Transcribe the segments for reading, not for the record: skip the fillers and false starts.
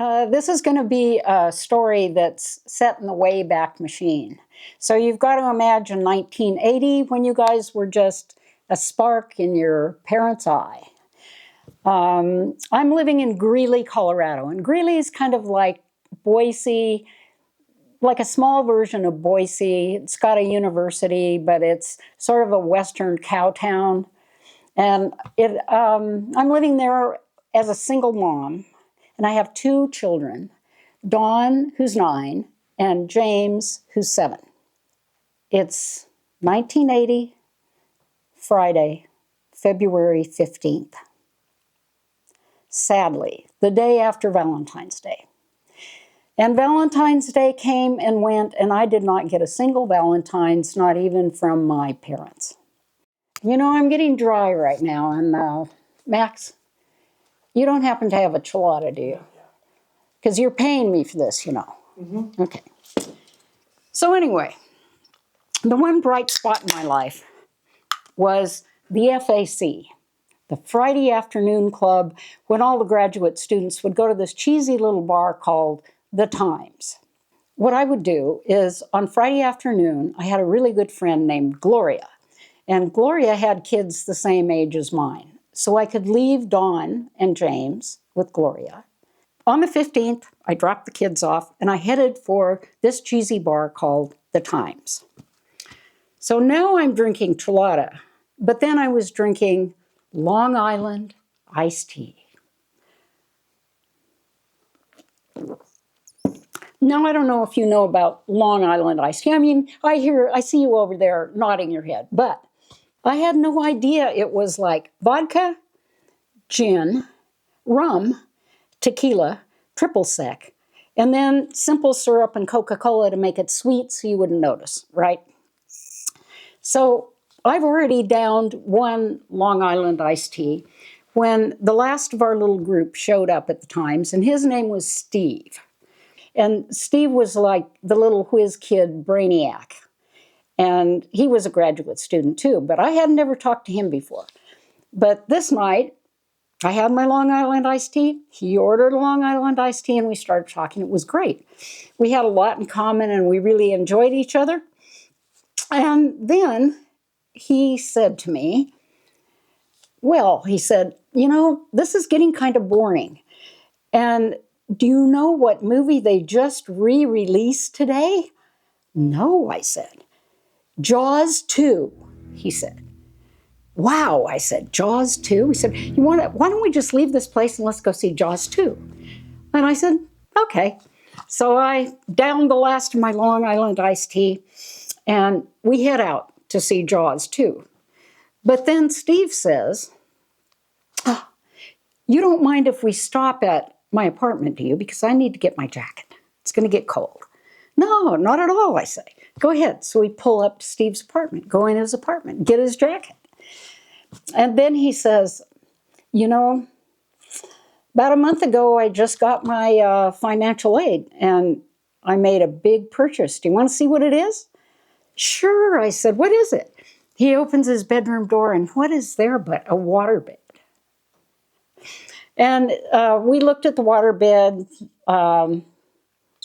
This is going to be a story that's set in the Wayback Machine. So you've got to imagine 1980 when you guys were just a spark in your parents' eye. I'm living in Greeley, Colorado, and Greeley is kind of like Boise, like a small version of Boise. It's got a university, but it's sort of a western cow town. And I'm living there as a single mom, and I have two children, Dawn, who's 9, and James, who's 7. It's 1980, Friday, February 15th. Sadly, the day after Valentine's Day. And Valentine's Day came and went, and I did not get a single Valentine's, not even from my parents. You know, I'm getting dry right now, and Max, you don't happen to have a chilada, do you? Because you're paying me for this, you know. Mm-hmm. Okay. So anyway, the one bright spot in my life was the FAC, the Friday afternoon club, when all the graduate students would go to this cheesy little bar called The Times. What I would do is on Friday afternoon, I had a really good friend named Gloria. And Gloria had kids the same age as mine. So I could leave Dawn and James with Gloria. On the 15th, I dropped the kids off and I headed for this cheesy bar called The Times. So now I'm drinking chilada, but then I was drinking Long Island iced tea. Now, I don't know if you know about Long Island iced tea. I mean, I see you over there nodding your head, but I had no idea it was like vodka, gin, rum, tequila, triple sec, and then simple syrup and Coca-Cola to make it sweet so you wouldn't notice, right? So I've already downed one Long Island iced tea when the last of our little group showed up at the Times, and his name was Steve. And Steve was like the little whiz kid brainiac. And he was a graduate student too, but I had never talked to him before. But this night, I had my Long Island iced tea. He ordered a Long Island iced tea, and we started talking. It was great. We had a lot in common, and we really enjoyed each other. And then he said to me, well, he said, you know, this is getting kind of boring. And do you know what movie they just re-released today? No, I said. Jaws 2, he said. Wow, I said, Jaws 2? He said, why don't we just leave this place and let's go see Jaws 2? And I said, okay. So I downed the last of my Long Island iced tea, and we head out to see Jaws 2. But then Steve says, oh, you don't mind if we stop at my apartment, do you? Because I need to get my jacket. It's going to get cold. No, not at all, I say. Go ahead. So we pull up to Steve's apartment, go in his apartment, get his jacket. And then he says, you know, about a month ago, I just got my financial aid, and I made a big purchase. Do you want to see what it is? Sure, I said, what is it? He opens his bedroom door, and what is there but a waterbed? And we looked at the waterbed,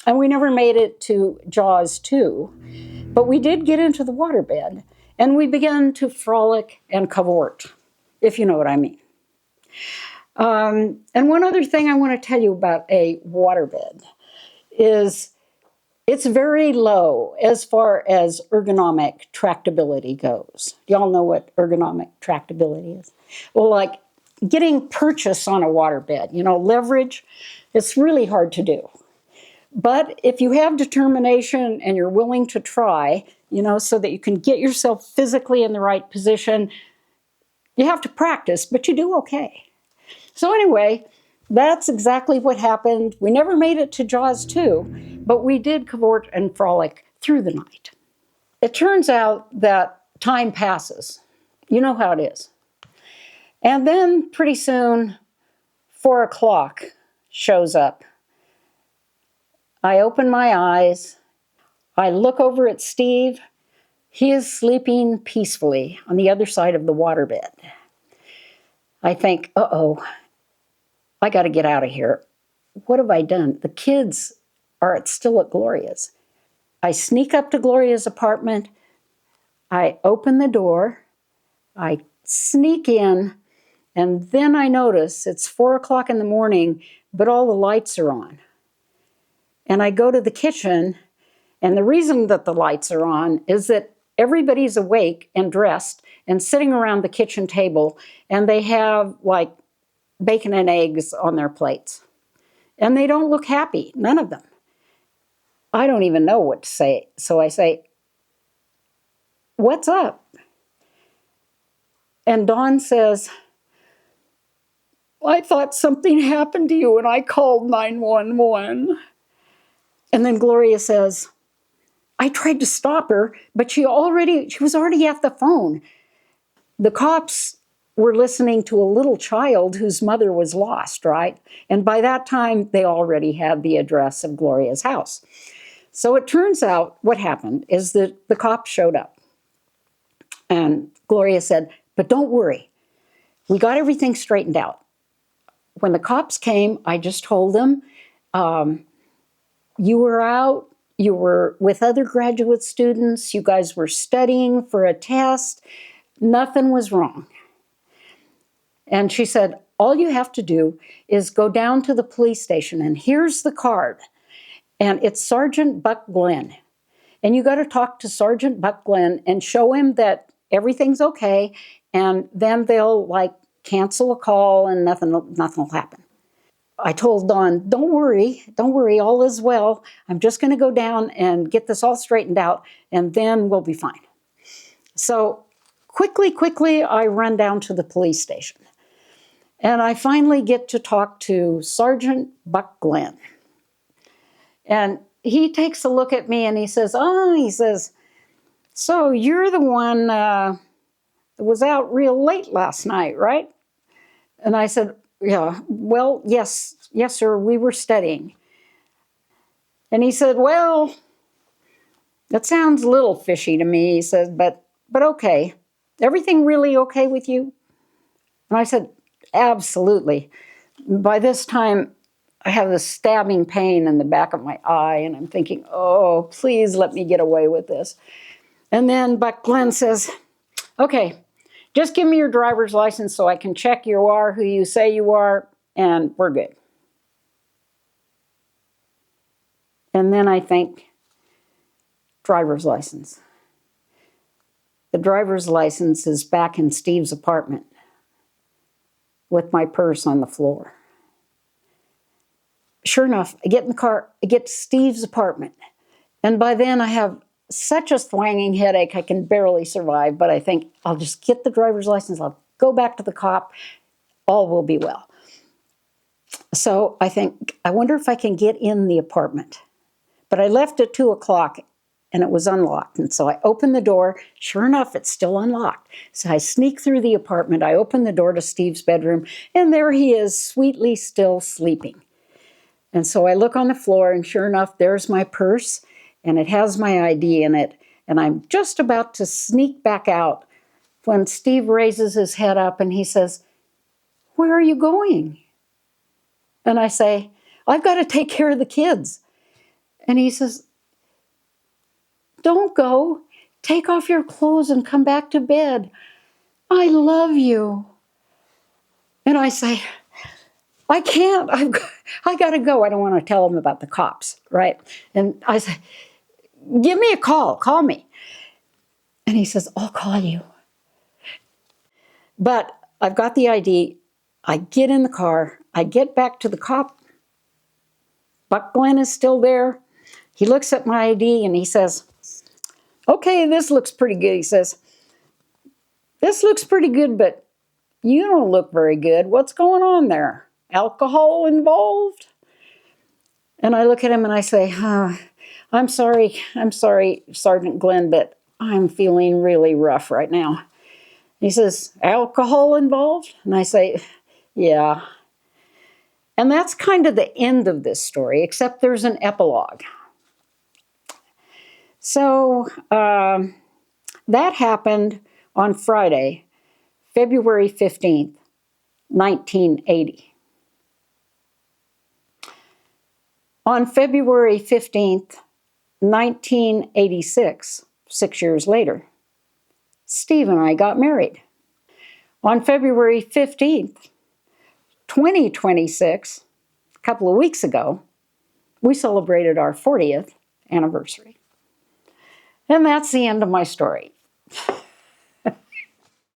and we never made it to Jaws 2, but we did get into the waterbed, and we began to frolic and cavort, if you know what I mean. And one other thing I want to tell you about a waterbed is it's very low as far as ergonomic tractability goes. Y'all know what ergonomic tractability is? Well, like getting purchase on a waterbed, you know, leverage, it's really hard to do. But if you have determination and you're willing to try, you know, so that you can get yourself physically in the right position, you have to practice, but you do okay. So anyway, that's exactly what happened. We never made it to Jaws 2, but we did cavort and frolic through the night. It turns out that time passes. You know how it is. And then pretty soon, 4 o'clock shows up. I open my eyes. I look over at Steve. He is sleeping peacefully on the other side of the waterbed. I think, uh-oh, I got to get out of here. what have I done? The kids are still at Gloria's. I sneak up to Gloria's apartment. I open the door. I sneak in. And then I notice it's 4 o'clock in the morning, but all the lights are on. And I go to the kitchen, and the reason that the lights are on is that everybody's awake and dressed and sitting around the kitchen table, and they have like bacon and eggs on their plates. And they don't look happy, none of them. I don't even know what to say. So I say, "What's up?" And Dawn says, "I thought something happened to you and I called 911. And then Gloria says, "I tried to stop her, but she was already at the phone. The cops were listening to a little child whose mother was lost, right? And by that time, they already had the address of Gloria's house." So it turns out what happened is that the cops showed up. And Gloria said, "But don't worry. We got everything straightened out. When the cops came, I just told them, you were out, you were with other graduate students, you guys were studying for a test, nothing was wrong." And she said, "All you have to do is go down to the police station, and here's the card. And it's Sergeant Buck Glenn. And you got to talk to Sergeant Buck Glenn and show him that everything's okay, and then they'll like cancel a call and nothing will happen." I told Dawn, don't worry, all is well. I'm just going to go down and get this all straightened out, and then we'll be fine." So quickly, I run down to the police station. And I finally get to talk to Sergeant Buck Glenn. And he takes a look at me and he says, "So you're the one that was out real late last night, right?" And I said, "Yeah, well, yes, sir, we were studying." And he said, "Well, that sounds a little fishy to me." He says, but okay. Everything really okay with you?" And I said, "Absolutely." By this time, I have this stabbing pain in the back of my eye, and I'm thinking, oh, please let me get away with this. And then Buck Glenn says, "Okay, just give me your driver's license so I can check you are who you say you are, and we're good." And then I think, driver's license. The driver's license is back in Steve's apartment with my purse on the floor. Sure enough, I get in the car, I get to Steve's apartment. And by then I have such a thwanging headache, I can barely survive. But I think I'll just get the driver's license. I'll go back to the cop. All will be well. So I think, I wonder if I can get in the apartment. But I left at 2 o'clock and it was unlocked. And so I opened the door. Sure enough, it's still unlocked. So I sneak through the apartment. I open the door to Steve's bedroom, and there he is, sweetly still sleeping. And so I look on the floor, and sure enough, there's my purse, and it has my ID in it. And I'm just about to sneak back out when Steve raises his head up and he says, "Where are you going?" And I say, "I've got to take care of the kids." And he says, "Don't go. Take off your clothes and come back to bed. I love you." And I say, "I can't. I got to go." I don't want to tell him about the cops, right? And I say, "Give me a call. Call me." And he says, "I'll call you." But I've got the ID. I get in the car. I get back to the cop. Buck Glenn is still there. He looks at my ID and he says, "Okay, this looks pretty good." He says, "This looks pretty good, but you don't look very good. What's going on there? Alcohol involved?" And I look at him and I say, I'm sorry, Sergeant Glenn, but I'm feeling really rough right now." He says, "Alcohol involved?" And I say, "Yeah." And that's kind of the end of this story, except there's an epilogue. So that happened on Friday, February 15th, 1980. On February 15th, 1986, 6 years later, Steve and I got married. On February 15th, 2026, a couple of weeks ago, we celebrated our 40th anniversary. And that's the end of my story.